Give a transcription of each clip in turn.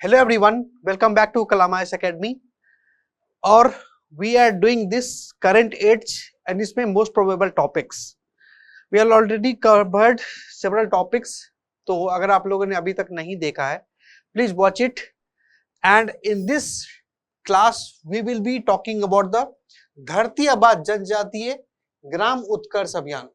Hello everyone, welcome back to Kalama Academy. और we are doing this current age and इसमें most probable topics. We have already covered several topics. तो अगर आप लोगों ने अभी तक नहीं देखा है, please watch it. And in this class we will be talking about the धरती आबा जनजातीय ग्राम उत्कर्ष अभियान.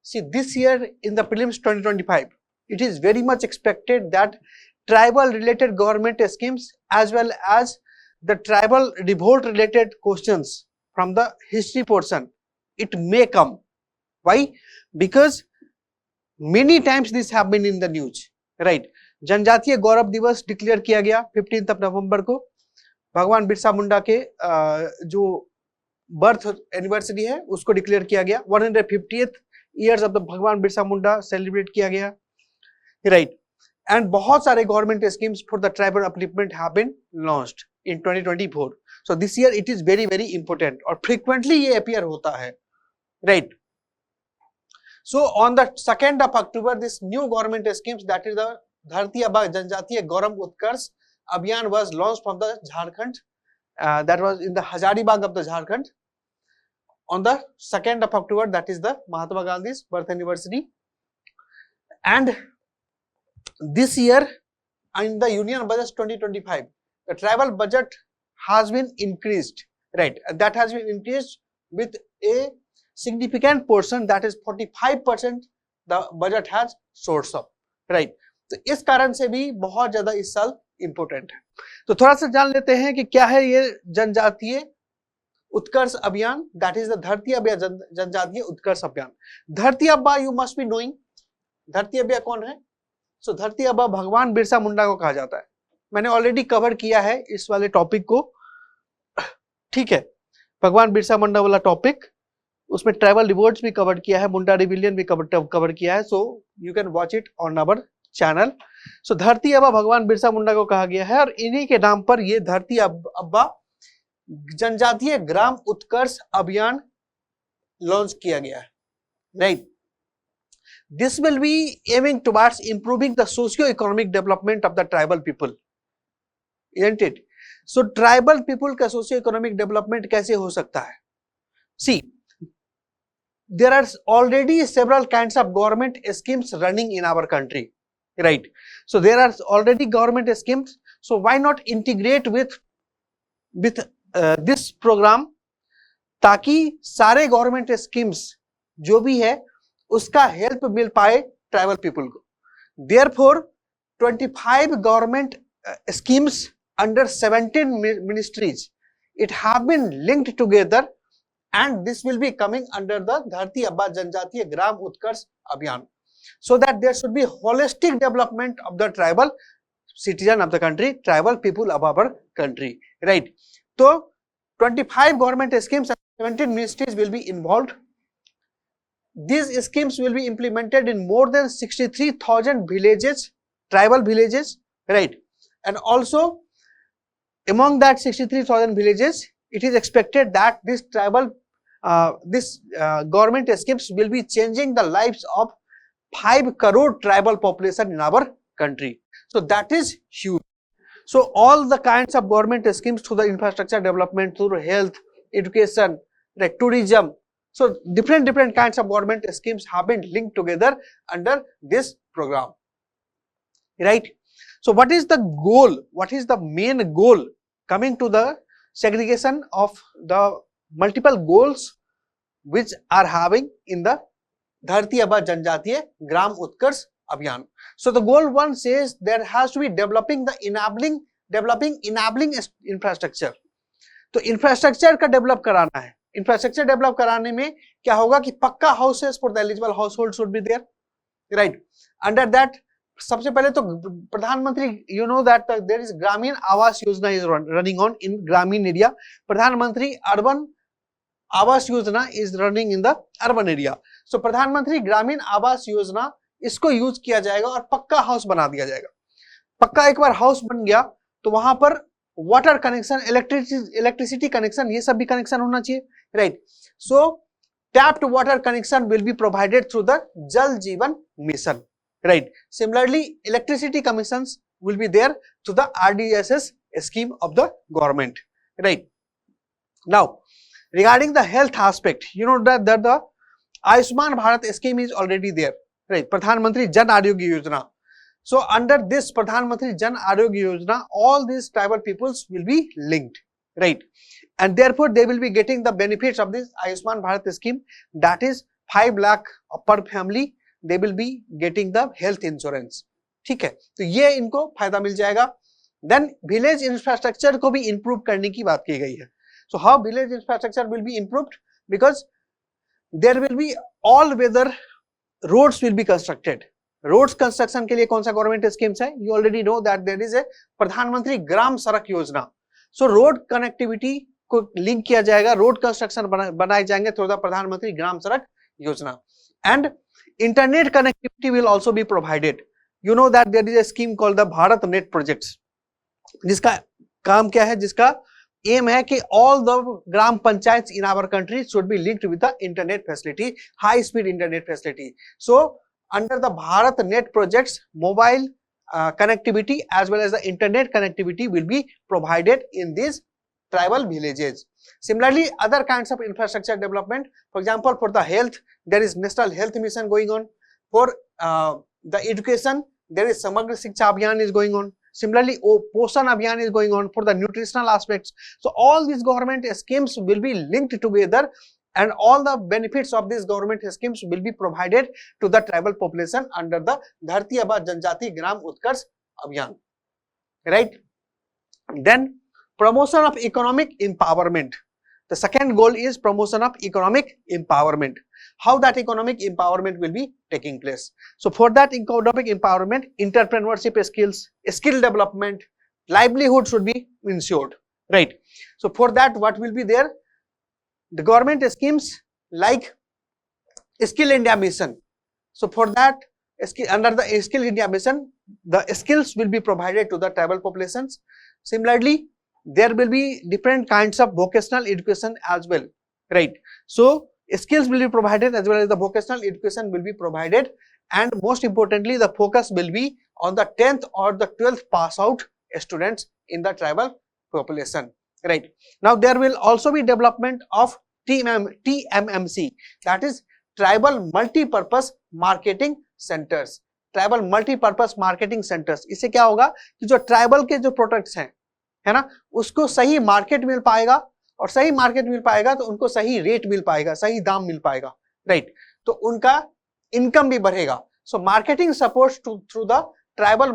See, this year in the prelims 2025, it is very much expected that tribal related government schemes as well as the tribal revolt related questions from the history portion, it may come. Why? Because many times this have been in the news, right? जनजातीय गौरव दिवस declare किया गया 15 नवंबर को. भगवान बिरसा मुंडा के जो birth anniversary है उसको डिक्लेयर किया गया. 150th ईयर्स ऑफ द भगवान बिरसा मुंडा सेलिब्रेट किया गया, राइट. एंड बहुत सारे government schemes for the tribal upliftment have been launched in 2024. So this year it is very very important और फ्रीक्वेंटली ये अपीयर होता है, right. So on the 2nd of October this new government schemes that is the Dharti Aaba Janjatiya Gaurav Utkarsh Abhiyan was launched from the Jharkhand, that was in the Hazaribagh of the Jharkhand on the 2nd of October, that is the Mahatma Gandhi's birth anniversary. And this year in the Union Budget 2025, the tribal budget has been increased, right? That has been increased with a significant portion, that is 45% the budget has sourced up, right? तो इस कारण से भी बहुत ज्यादा इस साल important है. तो थोड़ा सा जान लेते हैं कि क्या है ये जनजातीय उत्कर्ष अभियान, that is the Dharti Aaba जनजातीय उत्कर्ष अभियान. धरती आबा यू मस्ट बी नोइंग. धरती आबा कौन है? सो धरती आबा भगवान बिरसा मुंडा को कहा जाता है. मैंने ऑलरेडी कवर किया है इस वाले टॉपिक को, ठीक है. भगवान बिरसा मुंडा वाला टॉपिक, उसमें ट्राइबल रिवोल्ट्स भी कवर किया है, मुंडा रिविलियन भी कवर किया है. So you can watch it on our channel. So Dharti Aaba भगवान बिरसा मुंडा को कहा गया है और इन्हीं के नाम पर ये धरती आबा जनजातीय ग्राम उत्कर्ष अभियान लॉन्च किया गया है, right. This will be aiming towards improving the socio economic development of the tribal people, isn't it? So tribal people का सोशियो इकोनॉमिक डेवलपमेंट कैसे हो सकता है? See, there are already several kinds of government schemes running in our country, right. So there are already government schemes, so why not integrate with this program, ताकि सारे government schemes जो भी है उसका हेल्प मिल पाए ट्राइबल पीपल को. Therefore 25 government schemes under 17 ministries it have been linked together and this will be coming under the Dharti Aaba जनजातीय ग्राम उत्कर्ष अभियान, so that there should be holistic development of the tribal citizen of the country, tribal people of our country, right. तो 25 government schemes and 17 ministries will be involved. These schemes will be implemented in more than 63,000 villages, tribal villages, right. And also among that 63,000 villages, it is expected that this government schemes will be changing the lives of 5 crore tribal population in our country. So that is huge. So all the kinds of government schemes through the infrastructure development, through health, education, like tourism, so different kinds of government schemes have been linked together under this program, right. So what is the goal? What is the main goal? Coming to the segregation of the multiple goals which are having in the धरती आबा जनजातीय ग्राम उत्कर्ष अभियान. So the goal 1 says there has to be developing enabling infrastructure. तो infrastructure का develop कराना है. Infrastructure develop कराने में क्या होगा कि pucca houses for the eligible household should be there, right. Under that सबसे पहले तो Pradhan Mantri, you know that there is Gramin Awas Yojana is running on in ग्रामीण एरिया. प्रधानमंत्री urban Awas Yojana is running in the urban area. So Pradhan Mantri Gramin Awas योजना, इसको यूज किया जाएगा और पक्का हाउस बना दिया जाएगा. पक्का एक बार हाउस बन गया तो वहां पर वाटर कनेक्शन, इलेक्ट्रिसिटी कनेक्शन, ये सब भी कनेक्शन होना चाहिए, right. So tapped water connection will be provided through the जल जीवन mission, right. Similarly, electricity connections will be there to the RDSS scheme of the government, right? Now, regarding the health aspect, you know that the Ayushman Bharat scheme is already there, right? Pradhan Mantri Jan Arogya Yojana. So under this Pradhan Mantri Jan Arogya Yojana, all these tribal peoples will be linked, right? And therefore they will be getting the benefits of this Ayushman Bharat scheme, that is 5 lakh per family they will be getting the health insurance. ठीक है, तो ये इनको फायदा मिल जाएगा. Then village infrastructure को भी improve करने की बात की गई है. So how village infrastructure will be improved, because there will be all weather roads will be constructed. Roads construction के लिए कौन सा गवर्नमेंट स्कीम्स है? You already know that there is a Pradhan Mantri Gram Sadak Yojana. So road connectivity को link किया जाएगा, road construction बनाए जाएंगे थ्रू द प्रधानमंत्री Gram Sadak Yojana. And internet connectivity will also be provided. You know that there is a scheme called the Bharat net projects, जिसका काम क्या है, जिसका एम है कि all the gram panchayat in our country should be linked with the internet facility, high speed internet facility. So under the Bharat Net projects, mobile connectivity as well as the internet connectivity will be provided in these tribal villages. Similarly, other kinds of infrastructure development, for example, for the health, there is National Health Mission going on. For the education, there is Samagra Shiksha Abhiyan is going on. Similarly, Poshan Abhiyan is going on for the nutritional aspects. So all these government schemes will be linked together, and all the benefits of these government schemes will be provided to the tribal population under the Dharti Aba Janjati Gram Utkarsh Abhiyan, right? Then promotion of economic empowerment. The second goal is promotion of economic empowerment. How that economic empowerment will be taking place? So for that economic empowerment, entrepreneurship skills, skill development, livelihood should be ensured, right? So for that, what will be there? The government schemes like Skill India Mission. So for that, under the Skill India Mission, the skills will be provided to the tribal populations. Similarly, there will be different kinds of vocational education as well, right? So skills will be provided as well as the vocational education will be provided, and most importantly, the focus will be on the 10th or the 12th pass out students in the tribal population. Right. Now there will also be development of TMMC, that is Tribal Multi-Purpose Marketing Centers. Tribal Multi-Purpose Marketing Centers, इससे क्या होगा कि जो tribal के जो products हैं, है ना, उसको सही मार्केट मिल पाएगा, और सही मार्केट मिल पाएगा तो उनको सही रेट मिल पाएगा, सही दाम मिल पाएगा, राइट? तो उनका इनकम भी बढ़ेगा. So marketing support through the tribal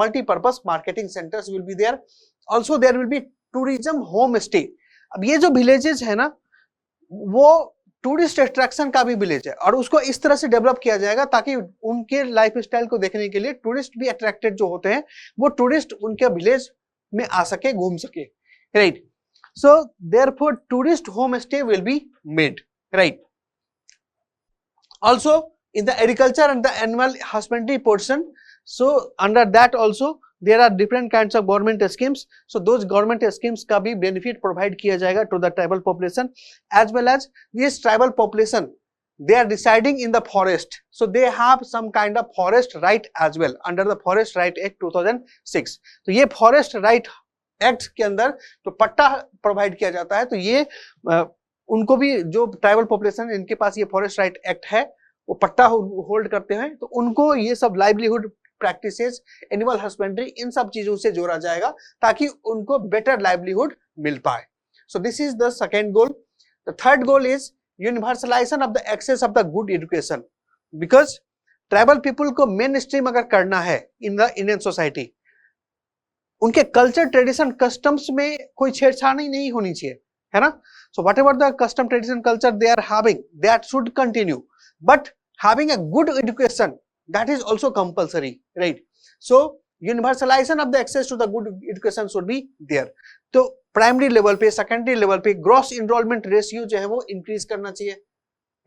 multipurpose marketing centres will be there. Also there will be tourism homestay. अब ये जो विलेजेस है ना, वो टूरिस्ट अट्रैक्शन का भी विलेज है, और उसको इस तरह से डेवलप किया जाएगा ताकि उनके लाइफ स्टाइल को देखने के लिए टूरिस्ट भी अट्रैक्टेड जो होते हैं, वो टूरिस्ट उनके विलेज में आ सके, घूम सके, right? So therefore tourist home stay will be made, right? Also in the agriculture and the animal husbandry portion, so under that also there are different kinds of government schemes. So those government schemes का भी benefit provide किया जाएगा to the tribal population, as well as this tribal population, they are residing in the forest, so they have some kind of forest right as well under the Forest Right Act 2006. तो ये Forest Right Act के अंदर जो पट्टा provide किया जाता है, तो ये उनको भी, जो ट्राइबल पॉपुलेशन इनके पास ये फॉरेस्ट राइट एक्ट है, वो पट्टा होल्ड करते हैं, तो उनको ये सब लाइवलीहुड प्रैक्टिसेस, एनिमल हस्बेंड्री, इन सब चीजों से जोड़ा जाएगा ताकि उनको बेटर लाइवलीहुड मिल पाए. So this is the second goal. The third goal is universalisation of the access of the good education. Because tribal people को मेन स्ट्रीम अगर करना है इन द इंडियन सोसाइटी, उनके कल्चर, ट्रेडिशन, कस्टम्स में कोई छेड़छाड़ नहीं होनी चाहिए, है ना? So whatever the custom, tradition, culture they are having, that should continue, but having a good education, that is also compulsory, right? So universalization of the access to the good education should be there. तो primary level पे, secondary level पे gross enrolment ratio जो है वो increase करना चाहिए,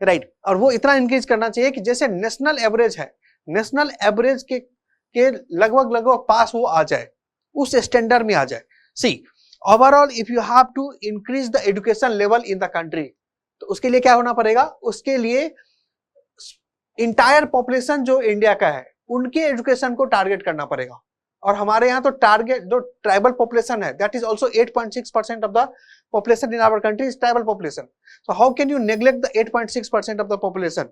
right? और वो इतना इंक्रीज करना चाहिए कि जैसे नेशनल एवरेज है, नेशनल एवरेज के लगभग पास वो आ जाए, उस स्टैंडर्ड में आ जाए. See, overall if you have to increase the education level in the country, तो उसके लिए क्या होना पड़ेगा? उसके लिए इंटायर पॉपुलेशन जो इंडिया का है, उनके एजुकेशन को टारगेट करना पड़ेगा, और हमारे यहाँ तो टारगेट जो ट्राइबल पॉपुलेशन है that is also 8.6% of the population in our country is tribal population. So how can you neglect the 8.6% of the population?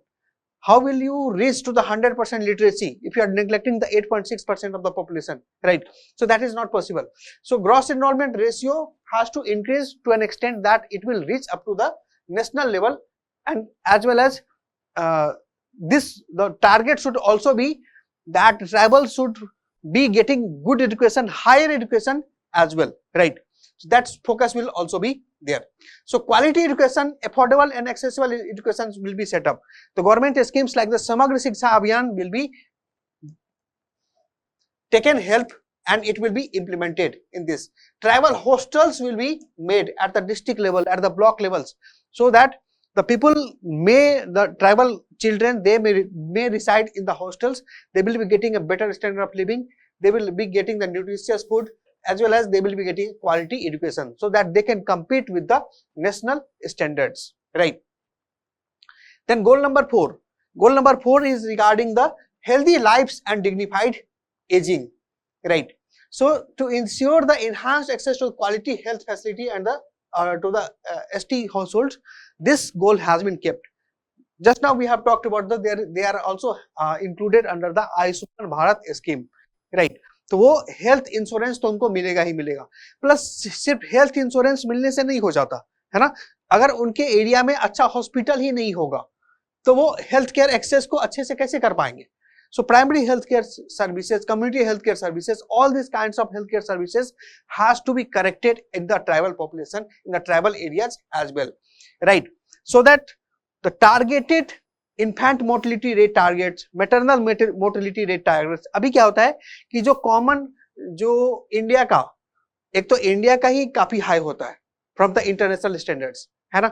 How will you reach to the 100% literacy if you are neglecting the 8.6% of the population, right? So that is not possible. So gross enrollment ratio has to increase to an extent that it will reach up to the national level, and as well as the target should also be that tribal should be getting good education, higher education as well, right? So that focus will also be there. So quality education, affordable and accessible education will be set up. The government schemes like the Samagra Shiksha Abhiyan will be taken help and it will be implemented in this. Tribal hostels will be made at the district level, at the block levels, so that the people the tribal children, they may reside in the hostels. They will be getting a better standard of living. They will be getting the nutritious food, as well as they will be getting quality education, so that they can compete with the national standards, right? Then goal number 4. Goal number 4 is regarding the healthy lives and dignified aging, right? So to ensure the enhanced access to quality health facility and the to the ST households, this goal has been kept. Just now we have talked about they are also included under the Ayushman Bharat scheme, right? तो वो health insurance तो उनको मिलेगा ही मिलेगा, plus सिर्फ health insurance मिलने से नहीं हो जाता है ना, अगर उनके एरिया में अच्छा हॉस्पिटल ही नहीं होगा तो वो हेल्थ केयर एक्सेस को अच्छे से कैसे कर पाएंगे? So primary healthcare services, community healthcare services, all these kinds of healthcare services has to be corrected in the tribal population, in the tribal areas as well, right? So that the targeted infant mortality rate targets, maternal mortality rate targets. अभी क्या होता है कि जो common जो India का, एक तो इंडिया का ही काफी हाई होता है फ्रॉम द इंटरनेशनल स्टैंडर्ड्स, है ना,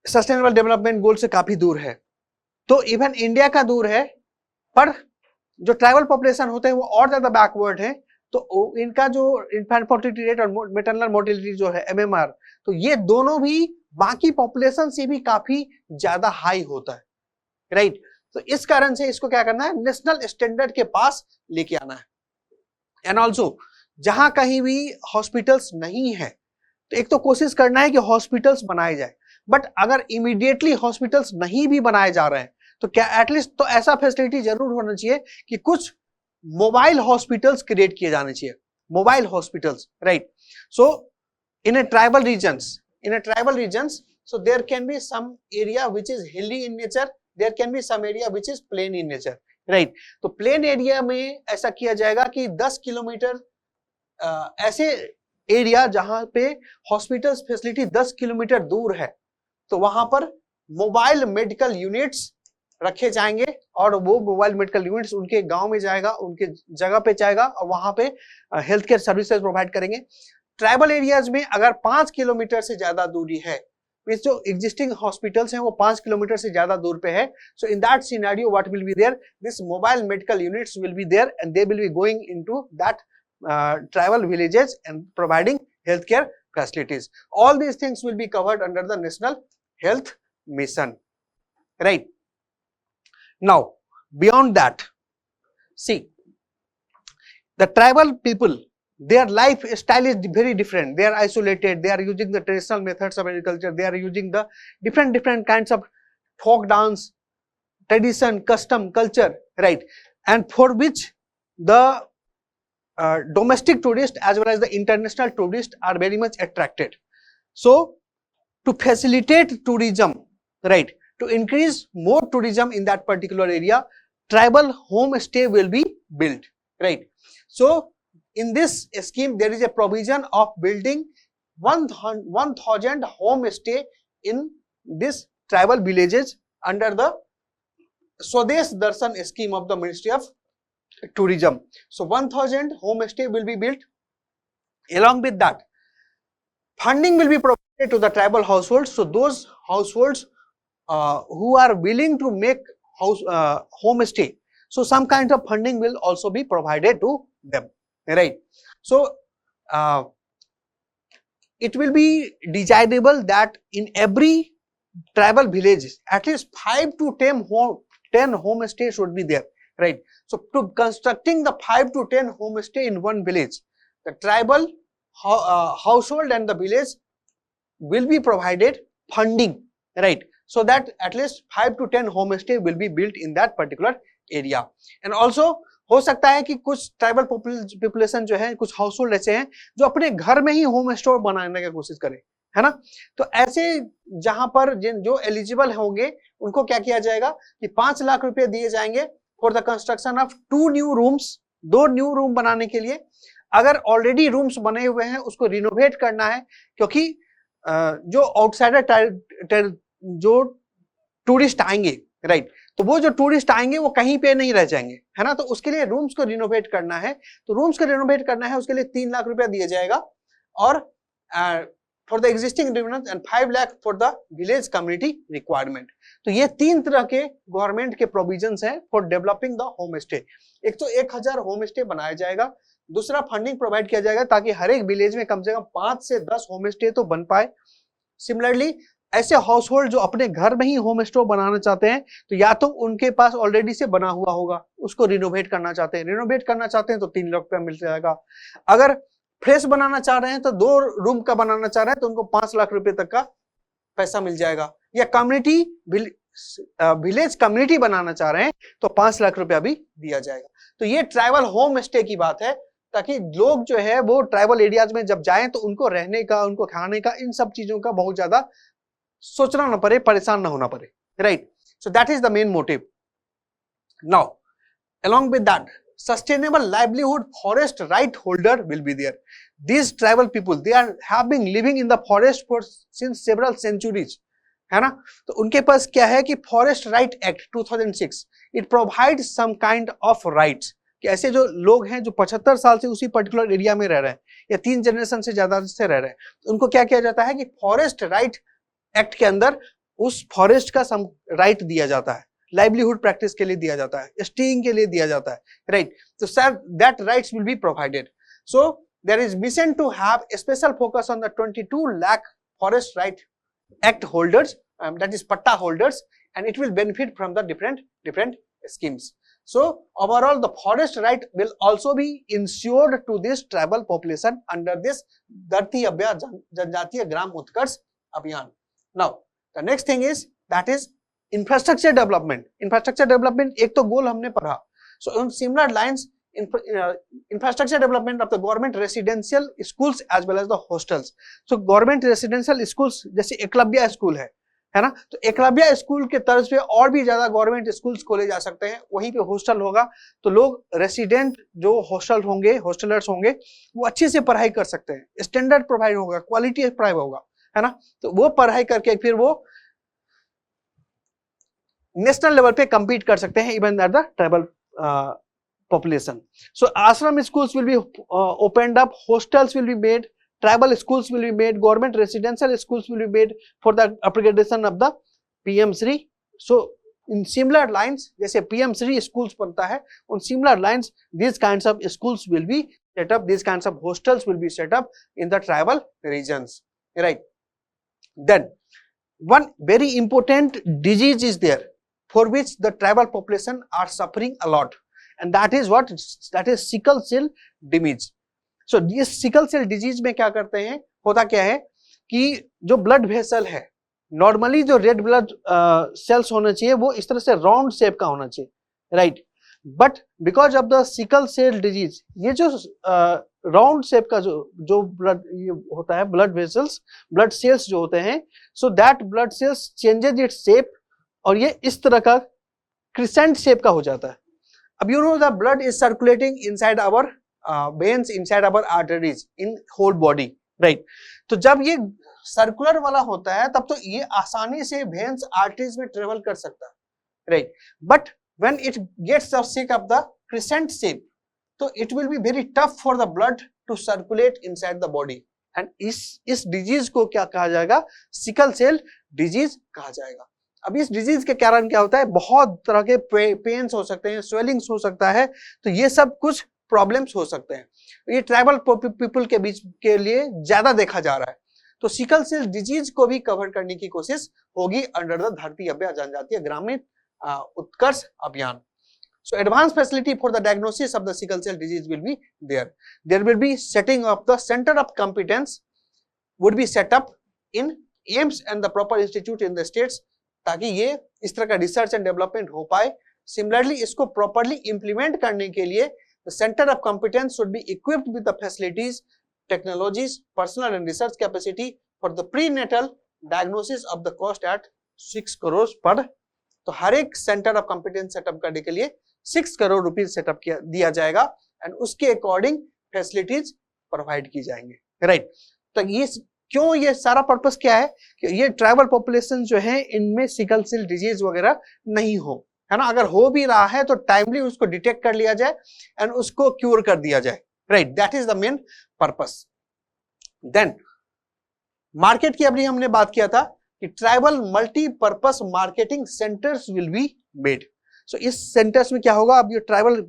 सस्टेनेबल डेवलपमेंट गोल से काफी दूर है, तो इवन इंडिया का दूर है, पर जो ट्राइबल पॉपुलेशन होते हैं वो और ज्यादा बैकवर्ड है, तो इनका जो इन्फेंट मोर्टिलिटी रेट और मैटरनल मोर्टिलिटी जो है MMR, तो ये दोनों भी बाकी पॉपुलेशन से भी काफी ज्यादा हाई होता है, राइट? तो इस कारण से इसको क्या करना है, नेशनल स्टैंडर्ड के पास लेके आना है. एंड ऑल्सो जहां कहीं भी हॉस्पिटल्स नहीं है तो एक तो कोशिश करना है कि हॉस्पिटल्स बनाए जाए, बट अगर इमीडिएटली हॉस्पिटल्स नहीं भी बनाए जा रहे हैं तो क्या एटलीस्ट तो ऐसा फैसिलिटी जरूर होना चाहिए कि कुछ मोबाइल हॉस्पिटल्स क्रिएट किए जाने चाहिए, mobile hospitals, right? So in a tribal regions, so there can be some area which is hilly in nature, there can be some area which is plain in nature, right? तो plain area में ऐसा किया जाएगा कि 10 kilometre ऐसे area जहां पे hospitals facility 10 kilometre दूर है, तो वहां पर मोबाइल मेडिकल यूनिट्स रखे जाएंगे और वो मोबाइल मेडिकल यूनिट्स उनके गांव में जाएगा, उनके जगह पे जाएगा और वहां पे हेल्थ केयर सर्विसेज प्रोवाइड करेंगे. ट्राइबल एरियाज में अगर 5 किलोमीटर से ज्यादा दूरी है, मींस जो एग्जिस्टिंग हॉस्पिटल्स हैं वो 5 किलोमीटर से ज्यादा दूर पे है, so in that scenario what will be there, this mobile medical units will be there and they will be going into that tribal villages and providing health care facilities. All these things will be covered under the national health mission, right? Now beyond that, see, the tribal people, their lifestyle is very different. They are isolated, they are using the traditional methods of agriculture, they are using the different kinds of folk dance, tradition, custom, culture, right? And for which the domestic tourists as well as the international tourists are very much attracted. So to facilitate tourism, right, to increase more tourism in that particular area, tribal homestay will be built, right? So in this scheme there is a provision of building 1000 homestay in this tribal villages under the Swadesh Darshan scheme of the Ministry of Tourism. So 1000 homestay will be built. Along with that, funding will be provided to the tribal households. So those households who are willing to make homestay, so some kind of funding will also be provided to them, right? So it will be desirable that in every tribal village at least 5 to 10 homestays should be there, right? So to constructing the 5 to 10 homestay in one village, the tribal household and the village will be provided funding, right? So that at least 5 to 10 homestay will be built in that particular area. And also हो सकता है कि कुछ tribal population जो है, कुछ household ऐसे हैं जो अपने घर में ही होम स्टोर बनाने की कोशिश करें, है ना? तो ऐसे जहां पर जो एलिजिबल होंगे उनको क्या किया जाएगा कि 5 लाख रुपए दिए जाएंगे for the construction of 2 new rooms, 2 new room बनाने के लिए। अगर ऑलरेडी रूम्स बने हुए हैं उसको रिनोवेट करना है, क्योंकि जो आउटसाइडर जो टूरिस्ट आएंगे, राइट, तो वो जो टूरिस्ट आएंगे वो कहीं पे नहीं रह जाएंगे, है ना? तो उसके लिए रूम्स को रिनोवेट करना है, तो रूम्स को रिनोवेट करना है, उसके लिए 3 लाख रुपया दिया जाएगा, और for the existing revenues and 5 lakh for the village community requirement. तो ये 3 तरह के गवर्नमेंट के प्रोविजंस हैं for developing the home stay. एक तो 1000 होम स्टे बनाया जाएगा, दूसरा फंडिंग प्रोवाइड किया जाएगा ताकि हर एक विलेज में कम से कम 5 से 10 होम स्टे तो बन पाए। सिमिलरली ऐसे हाउस होल्ड जो अपने घर में ही होम स्टोर बनाना चाहते हैं, तो या तो उनके पास ऑलरेडी से बना हुआ होगा, उसको रिनोवेट करना चाहते हैं, तो 3 लाख रुपया मिल जाएगा। अगर फ्रेश बनाना चाह रहे हैं तो 2 रूम का बनाना चाह रहे हैं तो उनको 5 लाख रुपए तक का पैसा मिल जाएगा। या कम्युनिटी विलेज कम्युनिटी बनाना चाह रहे हैं तो 5 लाख रुपया भी दिया जाएगा। तो ये ट्राइबल होम स्टे की बात है, ताकि लोग जो है वो ट्राइबल एरियाज में जब जाएं तो उनको रहने का, उनको खाने का, इन सब चीजों का बहुत ज्यादा सोचना ना पड़े, परेशान ना होना पड़े, right? So that is the main motive. Now along with that, sustainable livelihood forest right holder will be there. These tribal people, they have been living in the forest for since several centuries, है ना? तो उनके पास क्या है कि forest right act 2006 it provides some kind of rights, कि ऐसे जो लोग हैं जो 75 साल से उसी पर्टिकुलर एरिया में रह रहे हैं या 3 जनरेशन से ज्यादा से रह रहे हैं, उनको क्या किया जाता है कि फॉरेस्ट राइट एक्ट के अंदर उस फॉरेस्ट का सम राइट दिया जाता है, लाइवलीहुड प्रैक्टिस के लिए दिया जाता है, स्टेइंग के लिए दिया जाता है, राइट? तो sir that rights will be provided. So there is mission to have a special focus on the 22 lakh forest right act holders, that is patta holders, and it will benefit from the different schemes. So overall the forest right will also be ensured to this tribal population under this Dharti Abya Janjatiya Gram Utkarsh Abhiyan. Now the next thing is that is infrastructure development. Infrastructure development एक तो गोल हमने पढ़ा। So on similar lines, infrastructure development of the government residential schools as well as the hostels. So government residential schools जैसे Eklavya school है ना? तो Eklavya school के तर्ज पे और भी ज्यादा गवर्नमेंट स्कूल्स खोले जा सकते हैं, वहीं पे हॉस्टल होगा तो लोग रेसिडेंट जो हॉस्टल होंगे, हॉस्टलर्स होंगे, वो अच्छे से पढ़ाई कर सकते हैं, स्टैंडर्ड प्रोवाइड होगा, क्वालिटी पढ़ाई होगा, है ना? तो वो पढ़ाई करके फिर वो नेशनल लेवल पे compete कर सकते हैं even at the tribal population. So ashram schools will be opened up, hostels will be made, tribal schools will be made, government residential schools will be made for the upgradation of the PM Shri. So in similar lines, जैसे PM Shri schools बनता है, on similar lines these kinds of schools will be set up, these kinds of hostels will be set up in the tribal regions, right? Then one very important disease is there for which the tribal population are suffering a lot, and that is what? That is sickle cell disease. So ये sickle cell disease में क्या करते हैं, होता क्या है कि जो blood vessel है, normally जो red blood cells होना चाहिए वो इस तरह से round shape का होना चाहिए, right? But because of the sickle cell disease, ये जो round shape का जो blood ये होता है, blood vessels, blood cells जो होते हैं, so that blood cells changes its shape और ये इस तरह का crescent shape का हो जाता है। अब you know the blood is circulating inside our veins, inside our arteries, in whole body, right? तो जब ये circular वाला होता है तब तो ये आसानी से veins, arteries में travel कर सकता है, right? But when it gets the shape of the crescent shape, तो it will be very tough for the blood to circulate inside the body, and इस disease को क्या कहा जाएगा? सिकल सेल डिजीज कहा जाएगा। अब इस डिजीज के कारण क्या होता है, बहुत तरह के पेन्स हो सकते हैं, स्वेलिंग्स हो सकता है, तो ये सब कुछ प्रॉब्लम्स हो सकते हैं। ये ट्राइबल पीपल के बीच के लिए ज्यादा देखा जा रहा है, तो सिकल सेल डिजीज को भी कवर करने की कोशिश होगी अंडर द धरती अभ्या जनजातीय ग्रामीण उत्कर्ष अभियान। So advanced facility for the diagnosis of the sickle cell disease will be there. There will be setting up the center of competence would be set up in AIIMS and the proper institute in the states, ताकि ये इस तरह का research and development हो पाए. Similarly इसको properly implement करने के लिए the center of competence should be equipped with the facilities, technologies, personal and research capacity for the prenatal diagnosis of the cost at 6 crores per. तो हर एक centre of competence setup करने के लिए 6 crore rupees setup दिया जाएगा and उसके according facilities provide की जाएंगे. राइट. तो ये क्यों, ये सारा पर्पस क्या है कि ये ट्राइबल पॉपुलेशन जो है इनमें सिकल सेल डिजीज वगैरह नहीं हो, है ना. अगर हो भी रहा है तो टाइमली उसको डिटेक्ट कर लिया जाए एंड उसको क्योर कर दिया जाए. Right. That is the main purpose. Then market की अभी हमने बात किया था कि tribal multipurpose marketing centres will be made. So इस सेंटर्स में क्या होगा, अब ये ट्राइबल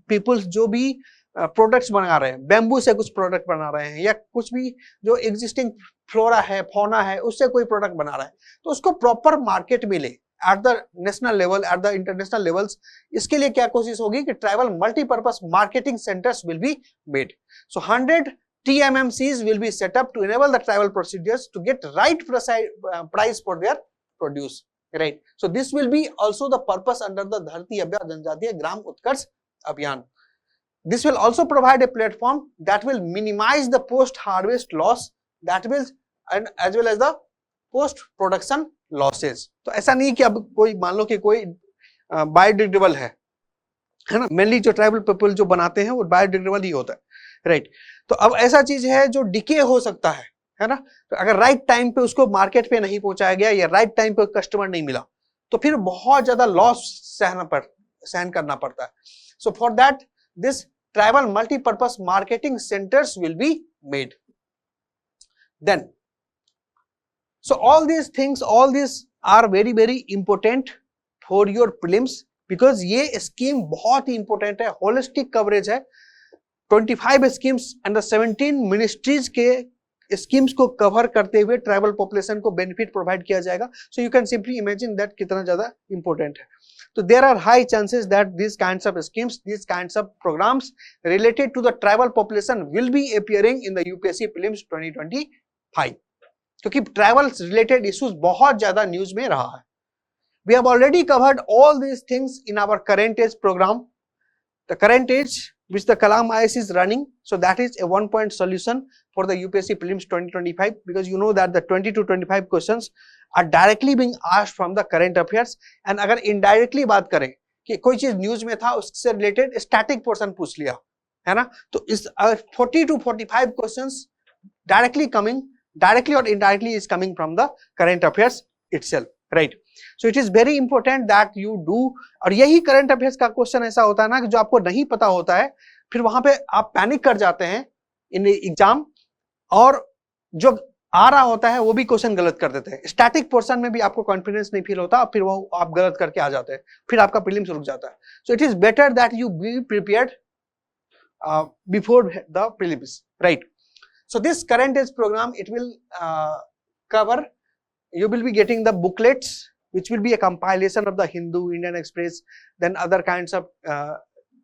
पीपल्स जो भी प्रोडक्ट्स बना रहे हैं, बैम्बू से कुछ प्रोडक्ट बना रहे हैं या कुछ भी जो एग्जिस्टिंग फ्लोरा है, फौना है, उससे कोई प्रोडक्ट बना रहा है, तो उसको प्रॉपर मार्केट मिले at the national level, at the international levels. इसके लिए क्या कोशिश होगी कि tribal multipurpose marketing centres will be made. So 100 TMMCs will be set up to enable the tribal procedures to get right price for their produce. Right. So this will be also the purpose under the Dharti Abhay Janjatiya Gram Utkarsh Abhiyan. This will also provide a platform that will minimize the post-harvest loss, that will and as well as the post-production losses. तो ऐसा नहीं कि अब कोई मान लो कि कोई biodegradable है ना. मेनली जो ट्राइबल पीपल जो बनाते हैं वो बायोडिग्रेडेबल ही होता है. राइट. तो अब ऐसा चीज है जो डिके हो सकता है ना. तो अगर राइट टाइम पे उसको मार्केट पे नहीं पहुंचाया गया या राइट टाइम पे कस्टमर नहीं मिला तो फिर बहुत ज्यादा लॉस सहन करना पड़ता है. So for that this tribal multipurpose marketing centres will be made. Then so all these things, all this are very very important for your prelims, because ये स्कीम बहुत ही इंपॉर्टेंट है, होलिस्टिक कवरेज है. 25 schemes and 17 ministries के schemes को cover करते हुए tribal population को बेनिफिट प्रोवाइड किया जाएगा. So you can simply imagine that कितना ज्यादा इंपॉर्टेंट है. तो there are high chances that this kinds of schemes, this kinds of programmes related to the tribal population will be appearing in the UPSC prelims 2025, क्योंकि tribal related issues बहुत ज्यादा news में रहा है. We have already covered all these things in our current edge programme, the current edge which the Kalam IAS is running. So that is a 1-point solution for the UPSC prelims 2025, because you know that the 20 to 25 questions are directly being asked from the current affairs. And अगर indirectly बात करें कि कोई चीज news में था उससे related static portion पूछ लिया, है ना, तो इस 40 to 45 questions directly or indirectly is coming from the current affairs itself. Right. So it is very important that you do. और यही करंट अफेयर्स का क्वेश्चन ऐसा होता है ना कि जो आपको नहीं पता होता है फिर वहां पे आप पैनिक कर जाते हैं इन एग्जाम, और जो आ रहा होता है वो भी क्वेश्चन गलत कर देते हैं. स्टैटिक पोर्शन में भी आपको कॉन्फिडेंस नहीं फील होता, फिर वो आप गलत करके आ जाते हैं, फिर आपका प्रीलिम्स रुक जाता है. So it is better that you be prepared before the prelims. Right. So this current edge programme it will cover, you will be getting the booklets which will be a compilation of the Hindu, Indian Express, then other kinds of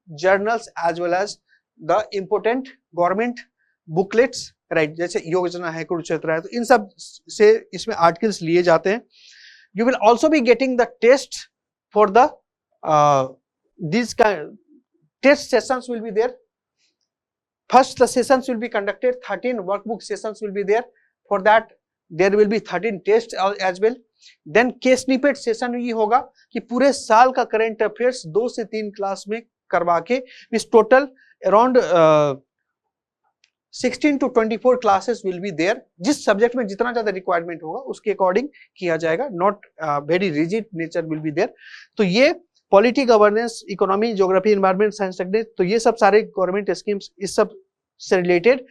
journals as well as the important government booklets. right, जैसे योजना है, कुरुक्षेत्र है, तो इन सब से इसमें articles लिए जाते हैं. You will also be getting the test for the these test sessions will be there. First the sessions will be conducted, 13 workbook sessions will be there. For that there will be 13 tests as well. Then case snippet session ये होगा कि पूरे साल का current affairs 2 से 3 class में करवा के इस total around 16 to 24 classes will be there. जिस सब्जेक्ट में जितना ज्यादा रिक्वायरमेंट होगा उसके अकॉर्डिंग किया जाएगा, not very rigid nature will be there. तो ये polity, governance, economy, geography, environment, science, technic, तो ये सब सारे गवर्नमेंट स्कीम्स इस सब से रिलेटेड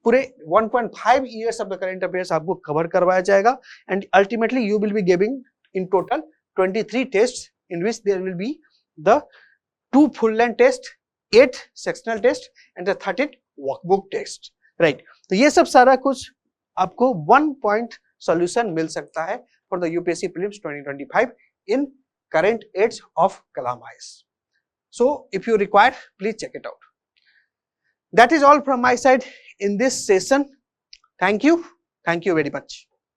पूरे 1.5 years of the current affairs आपको कवर करवाया जाएगा. And ultimately you will be giving in total 23 test in which there will be the 2 full length test, 8 sectional test and the 13 workbook test. Right. तो ये सब सारा कुछ आपको 1 point solution मिल सकता है for the UPSC prelims 2025 in current edge of Kalam IAS. So if you require, please check it out. That is all from my side in this session. Thank you very much.